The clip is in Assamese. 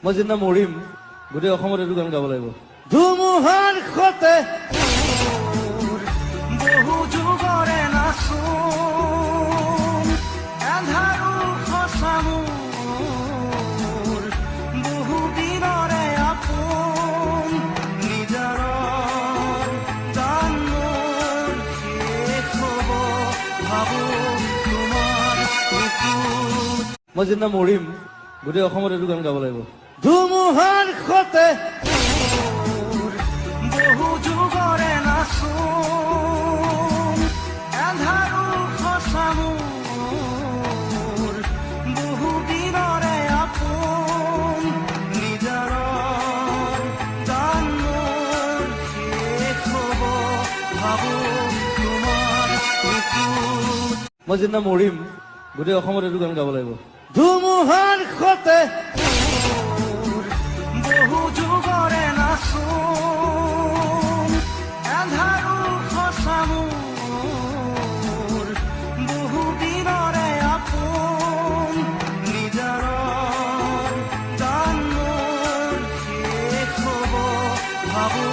মই যিদিনা মৰিম গোটেই অসমত এইটো গান গাব লাগিব। ধুমুহাৰ সতে বহু যুগৰে নাচো এন্ধাৰো সঁচামোৰ বহু দিনৰে আপোন নিজৰ গান মোৰ শেষ হ'ব ভাবো তোমাৰ বুকুত। মই যিদিনা মৰিম গোটেই অসমত এইটো গান গাব লাগিব। ধুমুহাৰ সতে বহু যুগৰে নাচো এন্ধাৰো সঁচামোৰ বহু দিনৰে আপোন নিজৰ গান মোৰ শেষ হ'ব ভাবো তোমাৰ বুকুত। মই যিদিনা মৰিম গোটেই অসমত এইটো গান গাব লাগিব। ধুমুহাৰ সতে বহু যুগৰে নাচো এন্ধাৰো সঁচামোৰ বহু দিনৰে আপোন নিজৰ গান মোৰ শেষ হ'ব ভাবো